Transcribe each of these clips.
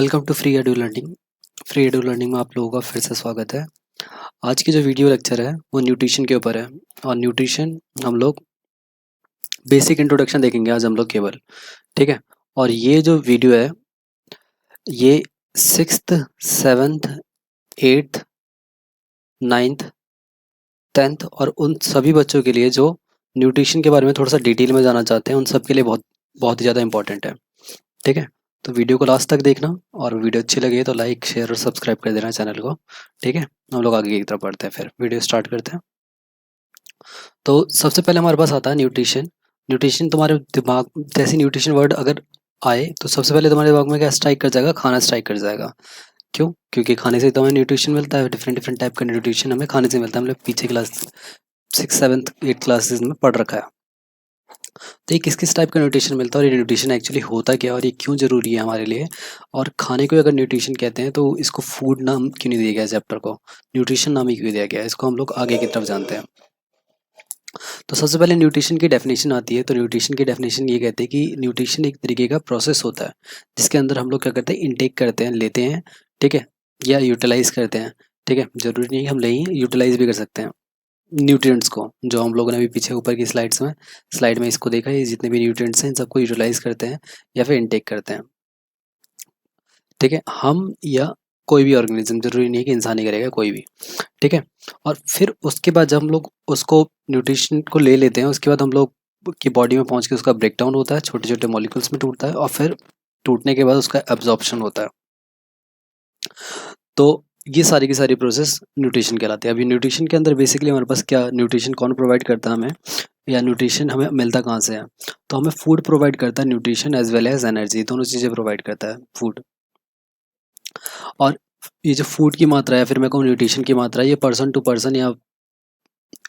Welcome to free edu learning. Free edu learning में आप लोगों का फिर से स्वागत है। आज की जो वीडियो लेक्चर है वो न्यूट्रिशन के ऊपर है। और न्यूट्रिशन हम लोग बेसिक इंट्रोडक्शन देखेंगे आज हम लोग केवल। ठीक है। और ये जो वीडियो है ये 6th 7th 8th 9th 10th और उन सभी बच्चों के लिए जो न्यूट्रिशन के बारे में थोड़ा सा डिटेल में जानना चाहते हैं, उन सब के लिए बहुत बहुत ही ज़्यादा इंपॉर्टेंट है। ठीक है। तो वीडियो को लास्ट तक देखना, और वीडियो अच्छी लगे तो लाइक शेयर और सब्सक्राइब कर देना चैनल को। ठीक है। हम लोग आगे की तरफ बढ़ते हैं, फिर वीडियो स्टार्ट करते हैं। तो सबसे पहले हमारे पास आता है न्यूट्रिशन। न्यूट्रिशन तुम्हारे दिमाग, जैसे न्यूट्रिशन वर्ड अगर आए तो सबसे पहले तुम्हारे दिमाग में क्या स्ट्राइक कर जाएगा? खाना स्ट्राइक कर जाएगा। क्यों? क्योंकि खाने से तो हमें न्यूट्रिशन मिलता है। डिफरेंट डिफरेंट टाइप का न्यूट्रिशन हमें खाने से मिलता है। हमने पीछे क्लास 6 7 8 क्लासेस में पढ़ रखा है। तो ये किस किस टाइप का न्यूट्रिशन मिलता है और ये न्यूट्रिशन एक्चुअली होता क्या है और ये क्यों ज़रूरी है हमारे लिए। और खाने को अगर न्यूट्रिशन कहते हैं तो इसको फूड नाम क्यों नहीं दिया गया? चैप्टर को न्यूट्रिशन नाम ही क्यों दिया गया है? इसको हम लोग आगे की तरफ जानते हैं। तो सबसे पहले न्यूट्रिशन की डेफिनेशन आती है। तो न्यूट्रिशन की डेफिनेशन ये कहते हैं कि न्यूट्रिशन एक तरीके का प्रोसेस होता है जिसके अंदर हम लोग क्या करते हैं? इनटेक करते हैं, लेते हैं। ठीक है। या यूटिलाइज करते हैं। ठीक है। जरूरी नहीं हम लें, यूटिलाइज भी कर सकते हैं न्यूट्रिएंट्स को, जो हम लोगों ने अभी पीछे ऊपर की स्लाइड में इसको देखा है। ये जितने भी न्यूट्रिएंट्स हैं इन सबको यूटिलाइज करते हैं या फिर इनटेक करते हैं। ठीक है। हम या कोई भी ऑर्गेनिज्म, जरूरी नहीं है कि इंसान ही करेगा, कोई भी। ठीक है। और फिर उसके बाद जब हम लोग उसको न्यूट्रिशन को ले लेते हैं, उसके बाद हम लोग की बॉडी में पहुंच के उसका ब्रेकडाउन होता है, छोटे छोटे मॉलिक्यूल्स में टूटता है, और फिर टूटने के बाद उसका एब्जॉर्प्शन होता है। तो ये सारी की सारी प्रोसेस न्यूट्रिशन कहलाती है। अभी न्यूट्रिशन के अंदर बेसिकली हमारे पास क्या, न्यूट्रिशन कौन प्रोवाइड करता है हमें, या न्यूट्रिशन हमें मिलता कहाँ से है? तो हमें फूड प्रोवाइड करता है nutrition, as well as energy, दोनों चीज़ें प्रोवाइड करता है फूड। और ये जो फूड की मात्रा है, फिर मैं कहूँ न्यूट्रिशन की मात्रा है, ये पर्सन टू पर्सन या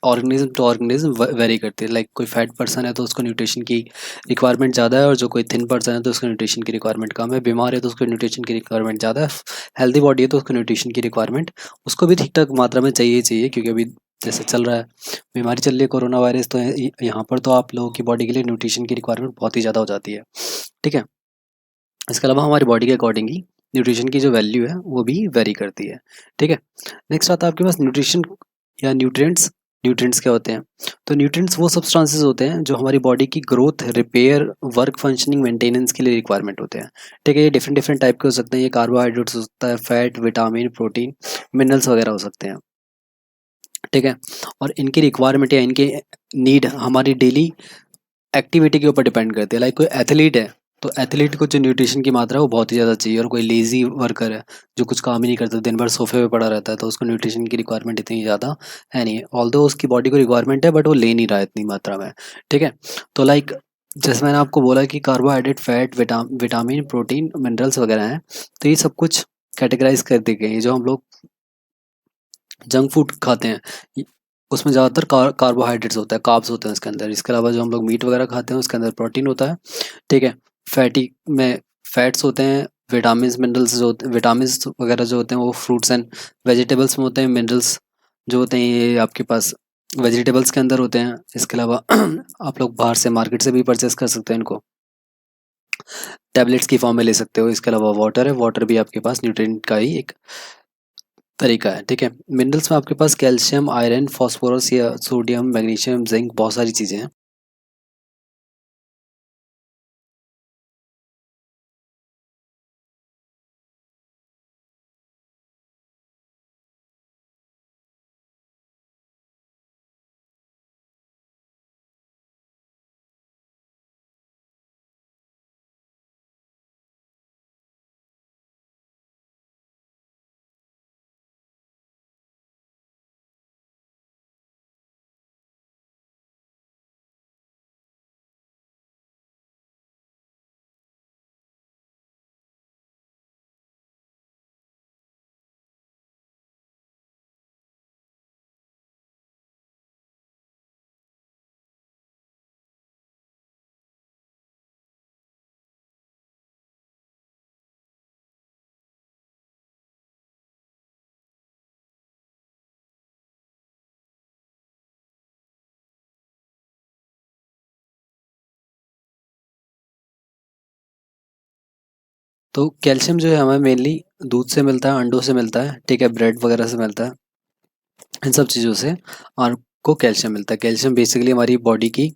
ऑर्गेनिज्म टू ऑर्गेनिज्म वेरी करती है। लाइक कोई फैट पर्सन है तो उसको न्यूट्रिशन की रिक्वायरमेंट ज़्यादा है, और जो कोई थिन पर्सन है तो उसको न्यूट्रिशन की रिक्वायरमेंट कम है। बीमार है तो उसको न्यूट्रिशन की रिक्वायरमेंट ज़्यादा है। हेल्दी बॉडी है तो उसको न्यूट्रिशन की रिक्वायरमेंट उसको भी ठीक ठाक मात्रा में चाहिए चाहिए, क्योंकि अभी जैसे चल रहा है, बीमारी चल रही है कोरोना वायरस, तो यहाँ पर तो आप लोगों की बॉडी के लिए न्यूट्रिशन की रिक्वायरमेंट बहुत ही ज़्यादा हो जाती है। ठीक है। इसके अलावा हमारी बॉडी के अकॉर्डिंग ही न्यूट्रिशन की जो वैल्यू है वो भी वेरी करती है। ठीक है। नेक्स्ट आता है आपके पास न्यूट्रिशन या न्यूट्रिएंट्स। न्यूट्रिएंट्स क्या होते हैं? तो न्यूट्रिएंट्स वो सब्सटेंसेस होते हैं जो हमारी बॉडी की growth, repair, work, functioning, maintenance के लिए रिक्वायरमेंट होते हैं। ठीक है। ये डिफरेंट डिफरेंट टाइप के हो सकते हैं। ये कार्बोहाइड्रेट्स हो सकता है, फैट, विटामिन, प्रोटीन, मिनरल्स वगैरह हो सकते हैं। ठीक है। और इनकी रिक्वायरमेंट या इनके नीड हमारी डेली एक्टिविटी के ऊपर डिपेंड करती है। लाइक कोई एथलीट है तो एथलीट को जो न्यूट्रिशन की मात्रा है वो बहुत ही ज़्यादा चाहिए। और कोई लेज़ी वर्कर है जो कुछ काम ही नहीं करता, दिन भर सोफे पे पड़ा रहता है, तो उसको न्यूट्रिशन की रिक्वायरमेंट इतनी ज़्यादा है नहीं। ऑल्दो उसकी बॉडी को रिक्वायरमेंट है बट वो ले नहीं रहा है इतनी मात्रा में। ठीक है। तो लाइक जैसे मैंने आपको बोला कि carbohydrate, fat, vitamin, protein, minerals वगैरह हैं, तो ये सब कुछ कैटेगराइज कर दिए गए हैं। जो हम लोग जंक फूड खाते हैं उसमें ज़्यादातर कार्बोहाइड्रेट्स होता है, कार्ब्स होते हैं उसके अंदर। इसके अलावा जो हम लोग मीट वगैरह खाते हैं उसके अंदर प्रोटीन होता है। ठीक है। फैटी में फैट्स होते हैं। विटामिन, मिनरल्स जो होते हैं, विटामिन वगैरह जो होते हैं वो फ्रूट्स एंड वेजिटेबल्स में होते हैं। मिनरल्स जो होते हैं ये आपके पास वेजिटेबल्स के अंदर होते हैं। इसके अलावा आप लोग बाहर से मार्केट से भी परचेस कर सकते हैं इनको, टैबलेट्स की फॉर्म में ले सकते हो। इसके अलावा वाटर है, वाटर भी आपके पास न्यूट्रिएंट का ही एक तरीका है। ठीक है। मिनरल्स में आपके पास कैल्शियम, आयरन, फास्फोरस या सोडियम, मैग्नीशियम, जिंक, बहुत सारी चीज़ें हैं। तो कैल्शियम जो है हमें मेनली दूध से मिलता है, अंडों से मिलता है, ठीक है, ब्रेड वगैरह से मिलता है, इन सब चीज़ों से आपको कैल्शियम मिलता है। कैल्शियम बेसिकली हमारी बॉडी की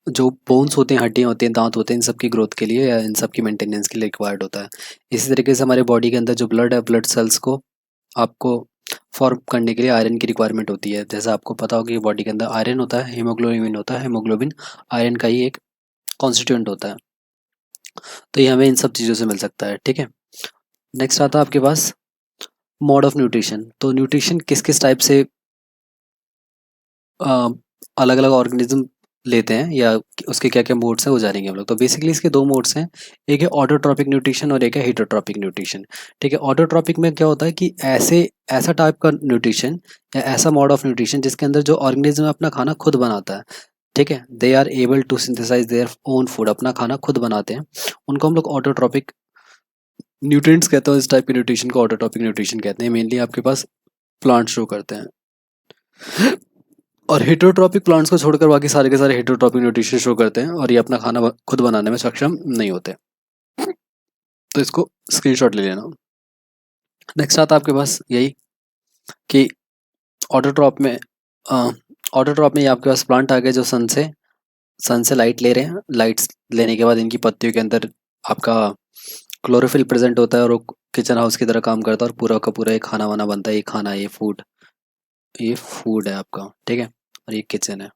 जो बोन्स होते हैं, हड्डियाँ होती हैं, दांत होते हैं, इन सब की ग्रोथ के लिए या इन सब की मेंटेनेंस के लिए रिक्वायर्ड होता है। इसी तरीके से हमारे बॉडी के अंदर जो ब्लड है, ब्लड सेल्स को आपको फॉर्म करने के लिए आयरन की रिक्वायरमेंट होती है। जैसा आपको पता होगा कि बॉडी के अंदर आयरन होता है, हीमोग्लोबिन होता है, हीमोग्लोबिन आयरन का ही एक कॉन्स्टिट्यूएंट होता है। तो ये हमें इन सब चीज़ों से मिल सकता है, ठीक है। नेक्स्ट आता है आपके पास मोड ऑफ न्यूट्रिशन। तो न्यूट्रिशन किस किस टाइप से अलग अलग ऑर्गेनिज्म लेते हैं या उसके क्या क्या मोड्स हैं वो जानेंगे हम लोग। तो बेसिकली इसके दो मोड्स हैं, एक है ऑटोट्रॉपिक न्यूट्रिशन और एक है हेटरोट्रॉपिक न्यूट्रिशन, ठीक है। ऑटोट्रॉपिक में क्या होता है कि ऐसा टाइप का न्यूट्रिशन या ऐसा मोड ऑफ न्यूट्रिशन जिसके अंदर जो ऑर्गेनिज्म अपना खाना खुद बनाता है, ठीक है, they are able to synthesize their own food, अपना खाना खुद बनाते हैं, उनको हम लोग ऑटोट्रॉपिक न्यूट्रिएंट्स कहते हैं। इस टाइप के न्यूट्रिशन को ऑटोट्रॉपिक न्यूट्रिशन कहते हैं। मेनली आपके पास प्लांट शो करते हैं, और हेटरोट्रॉपिक प्लांट्स को छोड़कर बाकी सारे के सारे हेटरोट्रॉपिक न्यूट्रिशन शो करते हैं और ये अपना खाना खुद बनाने में सक्षम नहीं होते। तो इसको स्क्रीनशॉट ले लेना। नेक्स्ट आता है आपके पास यही कि ऑटोट्रॉप में ये आपके पास प्लांट आ गए जो सन से लाइट ले रहे हैं। लाइट्स लेने के बाद इनकी पत्तियों के अंदर आपका क्लोरोफिल प्रेजेंट होता है और वो किचन हाउस की तरह काम करता है और पूरा का पूरा ये खाना वाना बनता है। ये खाना, ये फूड है आपका, ठीक है, और ये किचन है,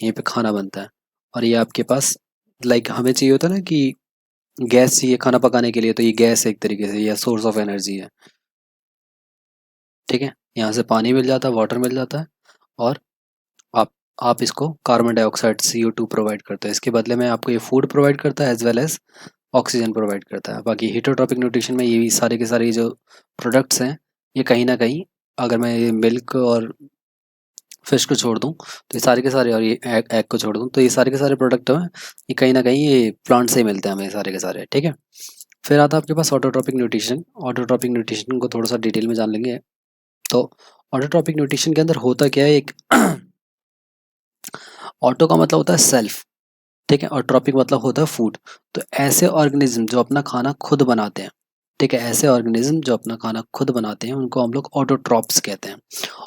यहीं पे खाना बनता है। और ये आपके पास लाइक हमें चाहिए होता है ना कि गैस चाहिए खाना पकाने के लिए, तो ये गैस एक तरीके से या सोर्स ऑफ एनर्जी है, ठीक है। यहाँ से पानी मिल जाता है, वाटर मिल जाता है, और आप आप इसको कार्बन डाइऑक्साइड CO2 प्रोवाइड करते हैं। इसके बदले में आपको ये फूड प्रोवाइड करता है as well as oxygen provide करता है। बाकी हीटरोट्रॉपिक न्यूट्रिशन में ये भी सारे के सारे जो प्रोडक्ट्स हैं, ये कहीं ना कहीं, अगर मैं ये मिल्क और फिश को छोड़ दूँ तो ये सारे के सारे, और ये एग को छोड़ दूँ तो ये सारे के सारे प्रोडक्ट हैं, ये कहीं ना कहीं ये प्लांट से ही मिलते हैं हमें सारे के सारे, ठीक है। फिर आता है आपके पास ऑटोट्रॉपिक न्यूट्रिशन। ऑटोट्रॉपिक न्यूट्रिशन को थोड़ा सा डिटेल में जान लेंगे। तो ऑटोट्रॉपिक न्यूट्रिशन के अंदर होता क्या है, एक ऑटो का मतलब होता है सेल्फ, ठीक है, और ट्रॉपिक मतलब होता है फूड। तो ऐसे ऑर्गेनिज्म जो अपना खाना खुद बनाते हैं, ठीक है, ऐसे ऑर्गेनिज्म जो अपना खाना खुद बनाते हैं उनको हम लोग ऑटोट्रॉप्स कहते हैं।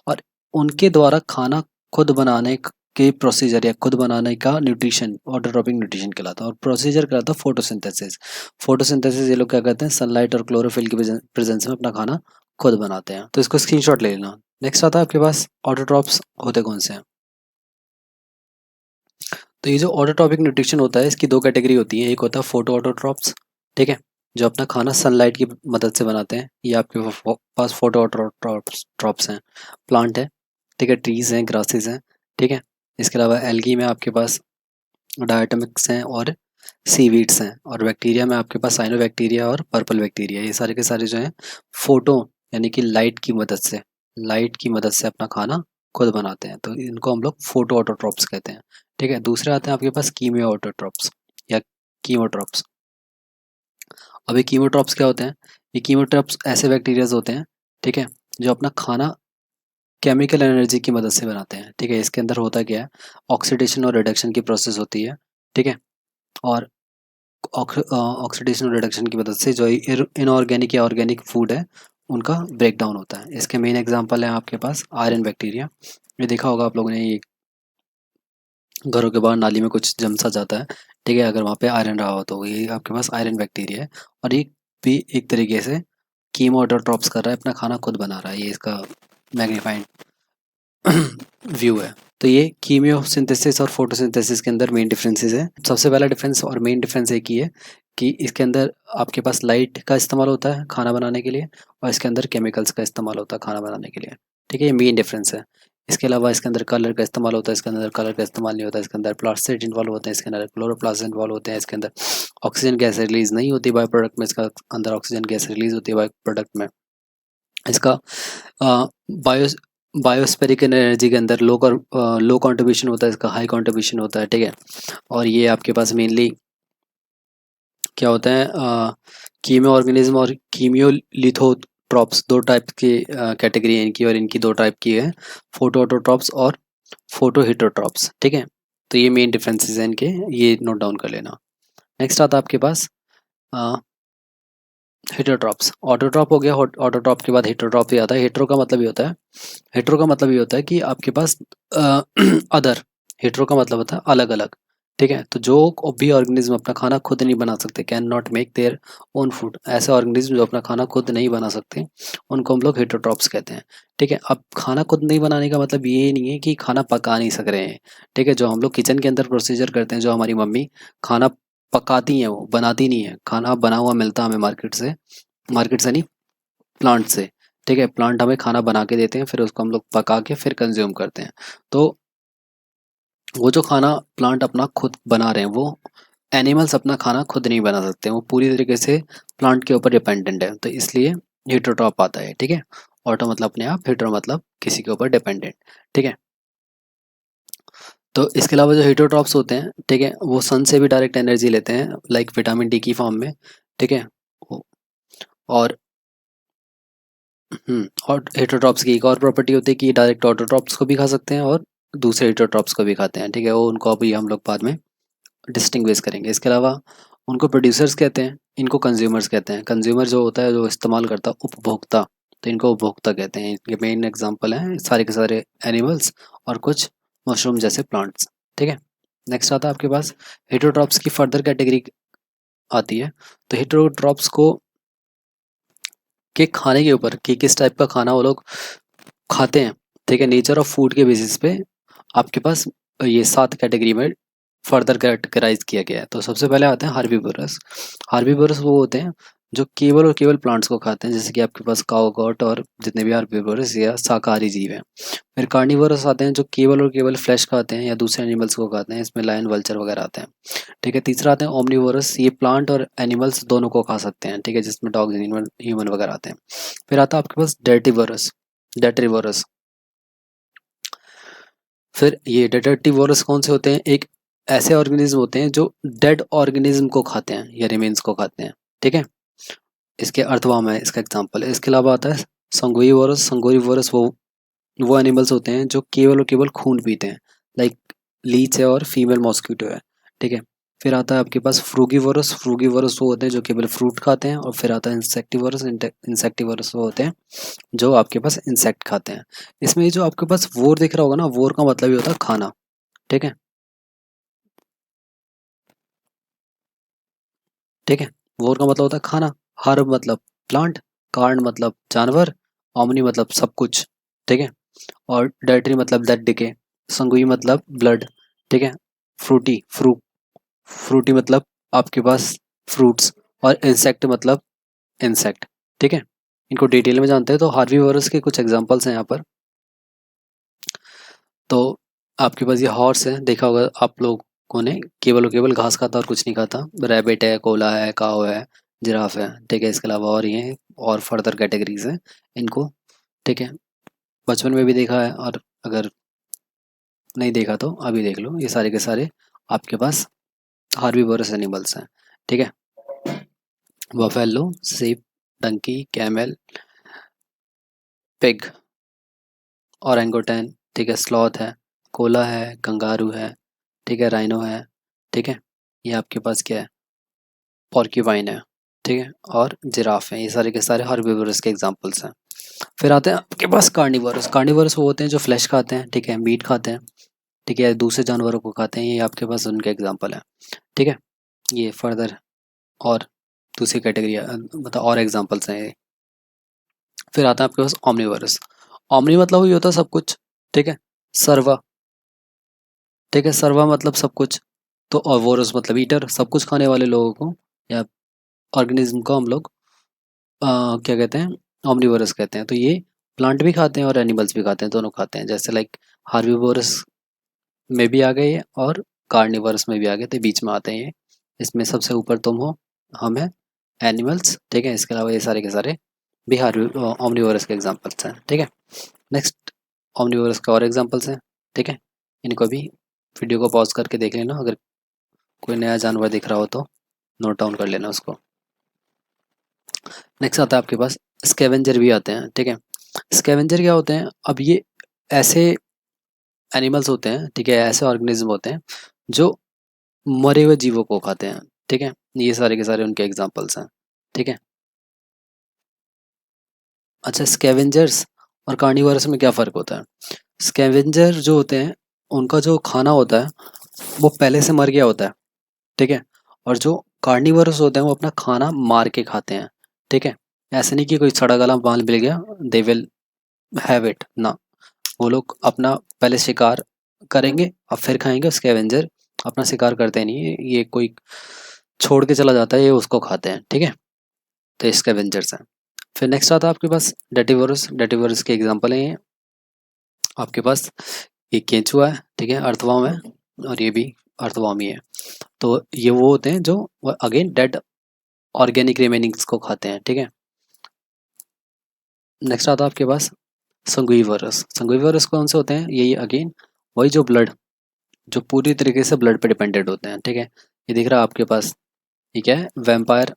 और उनके द्वारा खाना खुद बनाने के प्रोसीजर या खुद बनाने का न्यूट्रिशन ऑटोट्रॉपिक न्यूट्रिशन कहलाता है। और प्रोसीजर कहलाता है फोटोसिंथेसिस। फोटोसिंथेसिस ये लोग क्या करते हैं, सनलाइट और क्लोरोफिल के प्रेजेंस में अपना खाना खुद बनाते हैं। तो इसको स्क्रीनशॉट ले लेना। नेक्स्ट आता है आपके पास ऑटोट्रॉप्स होते कौन से हैं। तो ये जो ऑटोट्रॉपिक न्यूट्रिशन होता है इसकी दो कैटेगरी होती है। एक होता है फोटो ऑटोट्रॉप्स, ठीक है, जो अपना खाना सनलाइट की मदद से बनाते हैं। ये आपके पास फोटो ऑटोट्रॉप्स हैं, प्लांट है, ठीक है, ट्रीज हैं, ग्रासेस हैं, ठीक है। इसके अलावा एल्गी में आपके पास डायटमिक्स हैं और सीवीड्स हैं, और बैक्टीरिया में आपके पास साइनोबैक्टीरिया और पर्पल बैक्टीरिया। ये सारे के सारे जो हैं फोटो यानी कि लाइट की मदद से अपना खाना खुद बनाते हैं। तो इनको हम लोग फोटो ऑटोट्रॉप्स कहते हैं, ठीक है। दूसरे आते हैं आपके पास कीमियो ऑटोट्रॉप्स या कीमोट्रॉप्स। अब ये कीमोट्रॉप्स क्या होते हैं, ये कीमोट्रॉप्स ऐसे बैक्टीरियाज होते हैं, ठीक है, जो अपना खाना केमिकल एनर्जी की मदद से बनाते हैं, ठीक है। इसके अंदर होता क्या है, ऑक्सीडेशन और रिडक्शन की प्रोसेस होती है, ठीक है। और ऑक्सीडेशन और रिडक्शन की मदद से जो इनऑर्गेनिक या ऑर्गेनिक फूड है उनका ब्रेक डाउन होता है। इसके मेन एग्जांपल है आपके पास आयरन बैक्टीरिया। ये देखा होगा आप लोगों ने, ये घरों के बाहर नाली में कुछ जम सा जाता है, ठीक है, अगर वहाँ पे आयरन रहा हो तो ये आपके पास आयरन बैक्टीरिया है। और ये भी एक तरीके से कीमो ऑटोट्रॉप्स कर रहा है, अपना खाना खुद बना रहा है। ये इसका मैग्नीफाइड व्यू है। तो ये कीमियोसिंथेसिस और फोटोसिंथेसिस के अंदर मेन डिफरेंसेस है। सबसे पहला डिफरेंस और मेन डिफरेंस एक ही है कि इसके अंदर आपके पास लाइट का इस्तेमाल होता है खाना बनाने के लिए, और इसके अंदर केमिकल्स का इस्तेमाल होता है खाना बनाने के लिए, ठीक है, ये मेन डिफरेंस है। इसके अलावा इसके अंदर कलर का इस्तेमाल होता है, इसके अंदर कलर का इस्तेमाल नहीं होता। इसके अंदर प्लास्टिड इन्वॉल्व होते हैं, इसके अंदर क्लोरोप्लास्ट इन्वॉल्व होते हैं। इसके अंदर ऑक्सीजन गैस रिलीज नहीं होती बाय प्रोडक्ट में, इसका अंदर ऑक्सीजन गैस रिलीज होती है बाय प्रोडक्ट में। इसका बायो बायोस्फेरिक एनर्जी के अंदर लो कंट्रीब्यूशन होता है, इसका हाई कंट्रीब्यूशन होता है, ठीक है। और ये आपके पास मेनली क्या होता है, कीमियो ऑर्गेनिज्म और कीमियो लिथोट्रॉप्स, दो टाइप की कैटेगरी है इनकी, और इनकी दो टाइप की है, फोटो ऑटोट्रॉप्स और फोटो हिटोट्रॉप्स, ठीक है। तो ये मेन डिफरेंसेस हैं इनके, ये नोट डाउन कर लेना। नेक्स्ट आता है आपके पास हेटरोट्रॉप्स। ऑटोट्रॉप हो गया, ऑटोट्रॉप के बाद हेटरोट्रॉप ही आता है। हेटेरो का मतलब ये होता है, हेटेरो का मतलब ये होता है कि आपके पास अदर, हेटेरो का मतलब होता है अलग अलग, ठीक है। तो जो भी ऑर्गेनिज्म अपना खाना खुद नहीं बना सकते, can not make their own food, ऐसे ऑर्गेनिज्म जो अपना खाना खुद नहीं बना सकते, उनको हम लोग हेटरोट्रॉप्स कहते हैं, ठीक है। अब खाना खुद नहीं बनाने का मतलब ये नहीं है कि खाना पका नहीं सक रहे हैं, ठीक है। जो हम लोग किचन के अंदर प्रोसीजर करते हैं, जो हमारी मम्मी खाना पकाती हैं, वो बनाती नहीं है। खाना बना हुआ मिलता है हमें मार्केट से नहीं, प्लांट से, ठीक है। प्लांट हमें खाना बना के देते हैं, फिर उसको हम लोग पका के फिर कंज्यूम करते हैं। तो वो जो खाना प्लांट अपना खुद बना रहे हैं, वो एनिमल्स अपना खाना खुद नहीं बना सकते, वो पूरी तरीके से प्लांट के ऊपर डिपेंडेंट है। तो इसलिए हेटरोट्रॉप आता है, ठीक है। ऑटो मतलब अपने आप, हेटेरो मतलब किसी के ऊपर डिपेंडेंट, ठीक है। तो इसके अलावा जो हेटरोट्रॉप्स होते हैं, ठीक है, वो सन से भी डायरेक्ट एनर्जी लेते हैं, लाइक विटामिन डी की फॉर्म में, ठीक है। और और हेटरोट्रॉप्स की एक और प्रॉपर्टी होती है कि डायरेक्ट ऑटोट्रॉप्स को भी खा सकते हैं और दूसरे हेटरोट्रॉप्स को भी खाते हैं, ठीक है। वो उनको अभी हम लोग बाद में डिस्टिंग्विश करेंगे। इसके अलावा उनको प्रोड्यूसर्स कहते हैं, इनको कंज्यूमर्स कहते हैं। कंज्यूमर जो होता है, जो इस्तेमाल करता है, उपभोक्ता, तो इनको उपभोक्ता कहते हैं। ये मेन एग्जांपल हैं सारे के सारे एनिमल्स और कुछ मशरूम जैसे प्लांट्स, ठीक है। नेक्स्ट आता है आपके पास हेटरोट्रॉप्स की फर्दर कैटेगरी आती है। तो हेटरोट्रॉप्स को के खाने के ऊपर कि किस टाइप का खाना वो लोग खाते हैं, ठीक है, नेचर ऑफ फूड के बेसिस पे आपके पास ये 7 कैटेगरी में फर्दर कैटेगराइज किया गया है। तो सबसे पहले आते हैं हार्बीवोरस। हार्बीवोरस वो होते हैं जो केवल और केवल प्लांट्स को खाते हैं, जैसे कि आपके पास काऊ गॉट और जितने भी हार्बीवोरस या शाकाहारी जीव हैं। फिर कार्निवोरस आते हैं जो केवल और केवल फ्लैश खाते हैं या दूसरे एनिमल्स को खाते हैं, इसमें लायन, वल्चर वगैरह आते हैं, ठीक है। तीसरा आते हैं ओमनीवोरस, ये प्लांट और एनिमल्स दोनों को खा सकते हैं, ठीक है, जिसमें डॉग्स, ह्यूमन वगैरह आते हैं। फिर आता है आपके पास डेट्रीवोरस। फिर ये डेटर्टिवोरस कौन से होते हैं, एक ऐसे ऑर्गेनिज्म होते हैं जो डेड ऑर्गेनिज्म को खाते हैं या रिमेन्स को खाते हैं, ठीक है। इसके अर्थवाम है इसका एग्जांपल है। इसके अलावा आता है संगोईवोरस। संगोईवोरस वो एनिमल्स होते हैं जो केवल और केवल खून पीते हैं, लाइक लीच है और फीमेल मॉस्किटो है, ठीक है। फिर आता है आपके पास फ्रूगीवोरस। फ्रूगीवोरस वो होते हैं जो केवल फ्रूट खाते हैं। और फिर आता है इंसेक्टिवोरस। इंसेक्टिवोरस वो होते हैं जो आपके पास इंसेक्ट खाते हैं। इसमें ये जो आपके पास वोर दिख रहा होगा ना, वोर का मतलब ये होता है खाना, ठीक है, ठीक है। वोर का मतलब होता है खाना। हर्ब मतलब प्लांट, कार्न मतलब जानवर, ओमनी मतलब सब कुछ, ठीक है। और डाइटरी मतलब डेड डिके, संगुई मतलब ब्लड, ठीक है। फ्रूटी मतलब आपके पास फ्रूट्स, और इंसेक्ट मतलब इंसेक्ट, ठीक है। इनको डिटेल में जानते हैं। तो हार्बीवोरस के कुछ एग्जांपल्स हैं यहाँ पर। तो आपके पास ये हॉर्स है, देखा होगा आप लोगों ने, केवल और केवल घास खाता और कुछ नहीं खाता। रैबिट है, कोला है, काऊ है, जिराफ है, ठीक है। इसके अलावा और ये और फर्दर कैटेगरीज हैं इनको, ठीक है। बचपन में भी देखा है, और अगर नहीं देखा तो अभी देख लो। ये सारे के सारे आपके पास हार्बीवोरस एनिमल्स हैं, ठीक है। बफेलो, सीप, डंकी, कैमल, पिग, ओरेंगुटन, ठीक है, स्लॉथ है, कोला है, कंगारू है, ठीक है, राइनो है, ठीक है। ये आपके पास क्या है, पॉर्क्यूपाइन है, ठीक है, और जिराफ है। ये सारे के सारे हर्बीवोरस के एग्जांपल्स हैं। फिर आते हैं आपके पास कार्निवोरस। कार्निवोरस वो होते हैं जो फ्लैश खाते हैं, ठीक है, मीट खाते हैं, ठीक है, दूसरे जानवरों को खाते हैं। ये आपके पास उनके एग्जांपल है, ठीक है। ये फर्दर और दूसरी कैटेगरी मतलब और एग्जांपल्स हैं ये। फिर आता है आपके पास ओमनीवोरस। ओमनी मतलब ये होता है सब कुछ, ठीक है। सर्वा, ठीक है, सर्वा मतलब सब कुछ। तो और वोरस मतलब ईटर, सब कुछ खाने वाले लोगों को या ऑर्गेनिज्म को हम लोग क्या कहते हैं, ओमनीवोरस कहते हैं। तो ये प्लांट भी खाते हैं और एनिमल्स भी खाते हैं, दोनों खाते हैं। जैसे लाइक हार्बीवोरस में भी आ गए ये, और कार्निवोरस में भी आ गए, तो बीच में आते हैं ये। इसमें सबसे ऊपर तुम हो, हम हैं, एनिमल्स, ठीक है। इसके अलावा ये सारे के सारे भी ओमनीवोरस के एग्जांपल्स हैं, ठीक है। नेक्स्ट ओमनीवोरस के और एग्जांपल्स हैं, ठीक है। इनको भी वीडियो को पॉज करके देख लेना, अगर कोई नया जानवर दिख रहा हो तो नोट डाउन कर लेना उसको। नेक्स्ट आता है आपके पास स्कैवेंजर भी आते हैं, ठीक है। स्कैवेंजर क्या होते हैं, अब ये ऐसे एनिमल्स होते हैं, ठीक है, ऐसे ऑर्गेनिज्म होते हैं जो मरे हुए जीवों को खाते हैं, ठीक है। ये सारे के सारे उनके एग्जाम्पल्स हैं, ठीक है। अच्छा, स्कैवेंजर्स और कार्निवोरस में क्या फ़र्क होता है? स्कैवेंजर जो होते हैं उनका जो खाना होता है वो पहले से मर गया होता है, ठीक है। और जो कार्निवोरस होते हैं वो अपना खाना मार के खाते हैं, ठीक है। ऐसे नहीं कि कोई सड़ा गला माल मिल गया दे विल हैव इट ना, वो लोग अपना पहले शिकार करेंगे और फिर खाएंगे। स्कैवेंजर अपना शिकार करते नहीं है, ये कोई छोड़ के चला जाता है, ये उसको खाते हैं, ठीक है। तो ये स्कैवेंजर्स हैं। फिर नेक्स्ट आता है आपके पास डेटिवोरस। डेटिवोरस के एग्जांपल हैं ये आपके पास, ये केंचुआ है, ठीक है, अर्थवर्म है, और ये भी अर्थवर्म ही है। तो ये वो होते हैं जो अगेन डेड ऑर्गेनिक रिमेनिंग्स को खाते हैं, ठीक है। नेक्स्ट आता है आपके पास संगुइवरस। संगुइवरस कौन से होते हैं? यही अगेन वही जो ब्लड, जो पूरी तरीके से ब्लड पे डिपेंडेंट होते हैं, ठीक है। ये दिख रहा है आपके पास, ये क्या है? वैम्पायर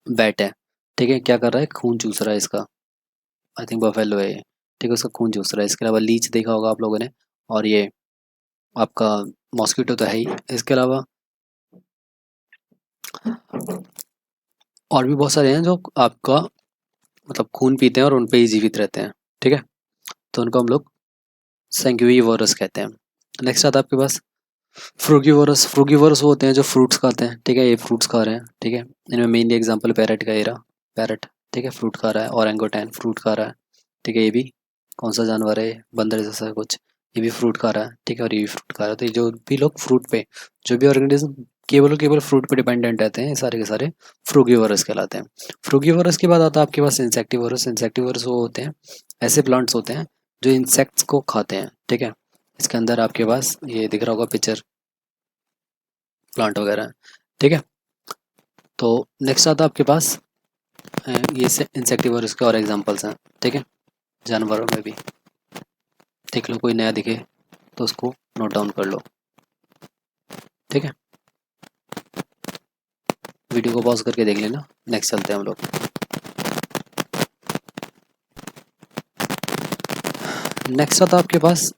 बैट है, ठीक है। क्या कर रहा है? खून चूस रहा है इसका, आई थिंक बफेलो है ये, ठीक है, उसका खून चूस रहा है। इसके अलावा लीच देखा होगा आप लोगों ने, और ये आपका मॉस्किटो तो है ही। इसके अलावा और भी बहुत सारे हैं जो आपका मतलब खून पीते हैं और उन पे ही जीवित रहते हैं, ठीक है। तो उनको हम लोग सेंग्यूइवोरस कहते हैं। नेक्स्ट आता है आपके पास फ्रूगीवोरस। फ्रूगीवोरस वो होते हैं जो फ्रूट्स खाते हैं, ठीक है। ये फ्रूट्स खा रहे हैं, ठीक है। इनमें मेनली एग्जांपल पैरट का, ये रहा पैरट, ठीक है, फ्रूट खा रहा है। ओरेंगोटैन फ्रूट खा रहा है, ठीक है। ये भी कौन सा जानवर है? ये बंदर जैसा कुछ, ये भी फ्रूट खा रहा है, ठीक है, और ये भी फ्रूट खा रहा है। तो ये जो भी लोग फ्रूट पे, जो भी ऑर्गेनिज्म केवल और केवल फ्रूट पे डिपेंडेंट रहते हैं, ये सारे के सारे फ्रूगीवोरस कहलाते हैं। फ्रूगीवोरस के बाद आता है आपके पास इंसेक्टिवोरस। इंसेक्टिवोरस वो होते हैं, ऐसे प्लांट्स होते हैं जो इंसेक्ट्स को खाते हैं, ठीक है। इसके अंदर आपके पास ये दिख रहा होगा पिक्चर, प्लांट वगैरह है, ठीक है। तो नेक्स्ट आता है आपके पास ये से इंसेक्टिवोरस के और एग्जांपल्स हैं, ठीक है, जानवरों में भी। देख लो, कोई नया दिखे तो उसको नोट डाउन कर लो, ठीक है। वीडियो को पॉज करके देख लेना। नेक्स्ट चलते हैं हम लोग। नेक्स्ट आता है आपके पास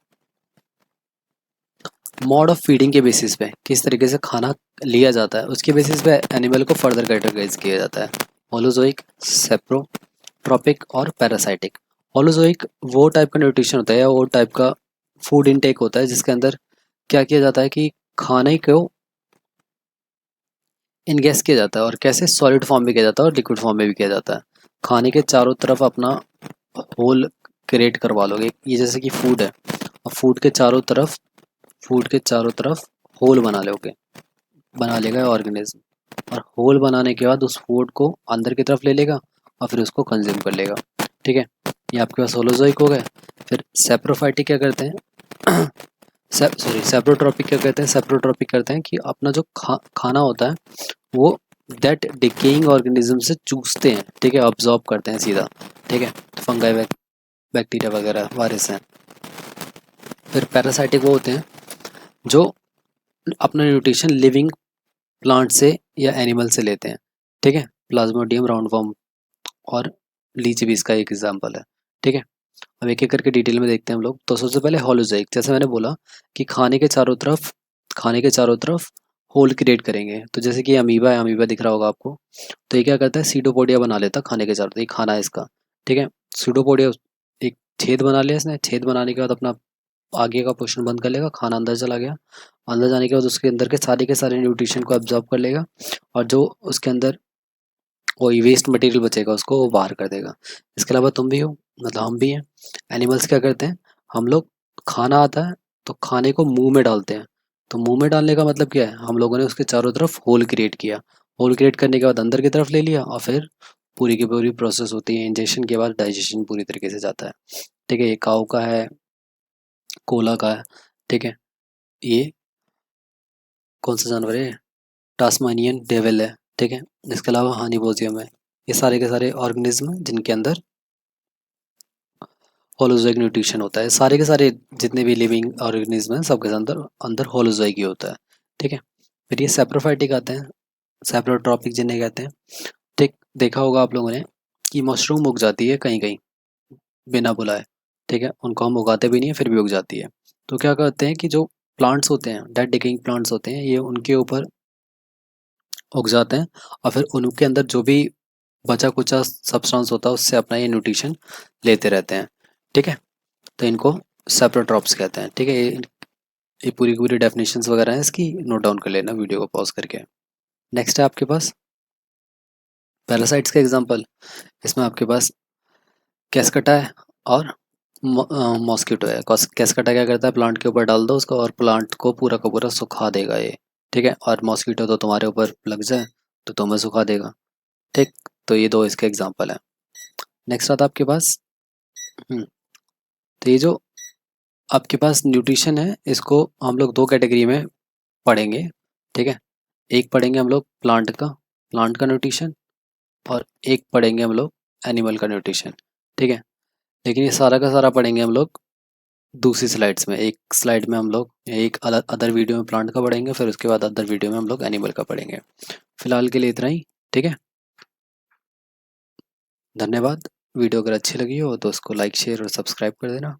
मोड ऑफ फीडिंग के बेसिस पे, किस तरीके से खाना लिया जाता है उसके बेसिस पे एनिमल को फर्दर कैटेगराइज किया जाता है। होलोजोइक, सेप्रोट्रॉपिक और पैरासाइटिक। होलोजोइक वो टाइप का न्यूट्रिशन होता है या वो टाइप का फूड इनटेक होता है जिसके अंदर क्या किया जाता है कि खाने को इनगेस किया जाता है, और कैसे सॉलिड फॉर्म में किया जाता है और लिक्विड फॉर्म में भी किया जाता है। खाने के चारों तरफ अपना होल क्रिएट करवा लोगे, ये जैसे कि फूड है, और फूड के चारों तरफ होल बना लेगा ऑर्गेनिज्म, और होल बनाने के बाद उस फूड को अंदर की तरफ ले लेगा और फिर उसको कंज्यूम कर लेगा, ठीक है। ये आपके पास होलोजोइक हो गए। फिर सेप्रोफाइटिक क्या करते हैं सेप्रोट्रॉपिक क्या कहते हैं? सेप्रोट्रॉपिक करते हैं कि अपना जो खाना होता है वो दैट डिकेइंग ऑर्गेनिज्म से चूसते हैं, ठीक है, ऑब्जॉर्ब करते हैं सीधा, ठीक है। फंगाई, बैक्टीरिया वगैरह, वायरस हैं। फिर पैरासाइटिक वो होते हैं जो अपना न्यूट्रिशन लिविंग प्लांट से या एनिमल से लेते हैं, ठीक है। प्लाज्मोडियम, राउंडवॉर्म और लीची भी इसका एक एग्जाम्पल है, ठीक है। अब एक एक करके डिटेल में देखते हैं हम लोग। तो सबसे पहले हॉलोजोइक, जैसे मैंने बोला कि खाने के चारों तरफ होल क्रिएट करेंगे। तो जैसे कि अमीबा है, अमीबा दिख रहा होगा आपको। तो ये क्या करता है? सीडोपोडिया बना लेता है खाने के चारों तरफ, ये खाना है इसका, ठीक है। सीडोपोडिया एक छेद बना लिया इसने, छेद बनाने के बाद अपना आगे का पोर्शन बंद कर लेगा, खाना अंदर चला गया। अंदर जाने के बाद उसके अंदर के सारे न्यूट्रिशन को एब्जॉर्ब कर लेगा, और जो उसके अंदर वही वेस्ट मटेरियल बचेगा उसको वो बाहर कर देगा। इसके अलावा तुम भी हो, मतलब हम भी हैं। एनिमल्स क्या करते हैं? हम लोग खाना आता है तो खाने को मुंह में डालते हैं। तो मुंह में डालने का मतलब क्या है? हम लोगों ने उसके चारों तरफ होल क्रिएट किया। होल क्रिएट करने के बाद अंदर की तरफ ले लिया, और फिर पूरी की पूरी प्रोसेस होती है। इंजेक्शन के बाद डाइजेशन पूरी तरीके से जाता है, ठीक है। ये काऊ का है, कोला का है, ठीक है। ये कौन सा जानवर है? टास्मानियन डेविल है, ठीक है। इसके अलावा हानिबोजियम है। ये सारे के सारे ऑर्गेनिज्म हैं जिनके अंदर होलोजोइक न्यूट्रिशन होता है। सारे के सारे जितने भी लिविंग ऑर्गेनिज्म हैं सबके अंदर अंदर होलोजोइक ही होता है, ठीक है। फिर ये सेप्रोफाइटिक आते हैं, सेप्रोट्रॉपिक जिन्हें कहते हैं, ठीक। देखा होगा आप लोगों ने कि मशरूम उग जाती है कहीं कहीं बिना बुलाए, ठीक है। उनको हम उगाते भी नहीं है फिर भी उग जाती है। तो क्या करते हैं कि जो प्लांट्स होते हैं, डेड डिकेइंग प्लांट्स होते हैं, ये उनके ऊपर उग जाते हैं और फिर उनके अंदर जो भी बचा कुचा सब्सटेंस होता है उससे अपना ये न्यूट्रिशन लेते रहते हैं। ठीक है, तो इनको सेप्रोट्रॉप्स कहते हैं। ठीक है, ये पूरी की पूरी डेफिनेशंस वगैरह हैं इसकी, नोट डाउन कर लेना वीडियो को पॉज करके। नेक्स्ट है आपके पास पैरासाइट्स का एग्जांपल। इसमें आपके पास कैस्कटा है और मॉस्किटो है। कैस्कटा क्या करता है, प्लांट के ऊपर डाल दो उसको और प्लांट को पूरा का पूरा सुखा देगा ये। ठीक है, और मॉस्किटो तो तुम्हारे ऊपर लग जाए तो तुम्हें सुखा देगा। ठीक, तो ये दो इसके एग्जांपल हैं। नेक्स्ट आता है आपके पास तो ये जो आपके पास न्यूट्रिशन है इसको हम लोग दो कैटेगरी में पढ़ेंगे। ठीक है, एक पढ़ेंगे हम लोग प्लांट का न्यूट्रिशन, और एक पढ़ेंगे हम लोग एनिमल का न्यूट्रिशन। ठीक है, लेकिन ये सारा का सारा पढ़ेंगे हम लोग दूसरी स्लाइड्स में। एक स्लाइड में हम लोग एक अदर वीडियो में प्लांट का पढ़ेंगे, फिर उसके बाद अदर वीडियो में हम लोग एनिमल का पढ़ेंगे। फिलहाल के लिए इतना ही। ठीक है, धन्यवाद। वीडियो अगर अच्छी लगी हो तो उसको लाइक शेयर और सब्सक्राइब कर देना।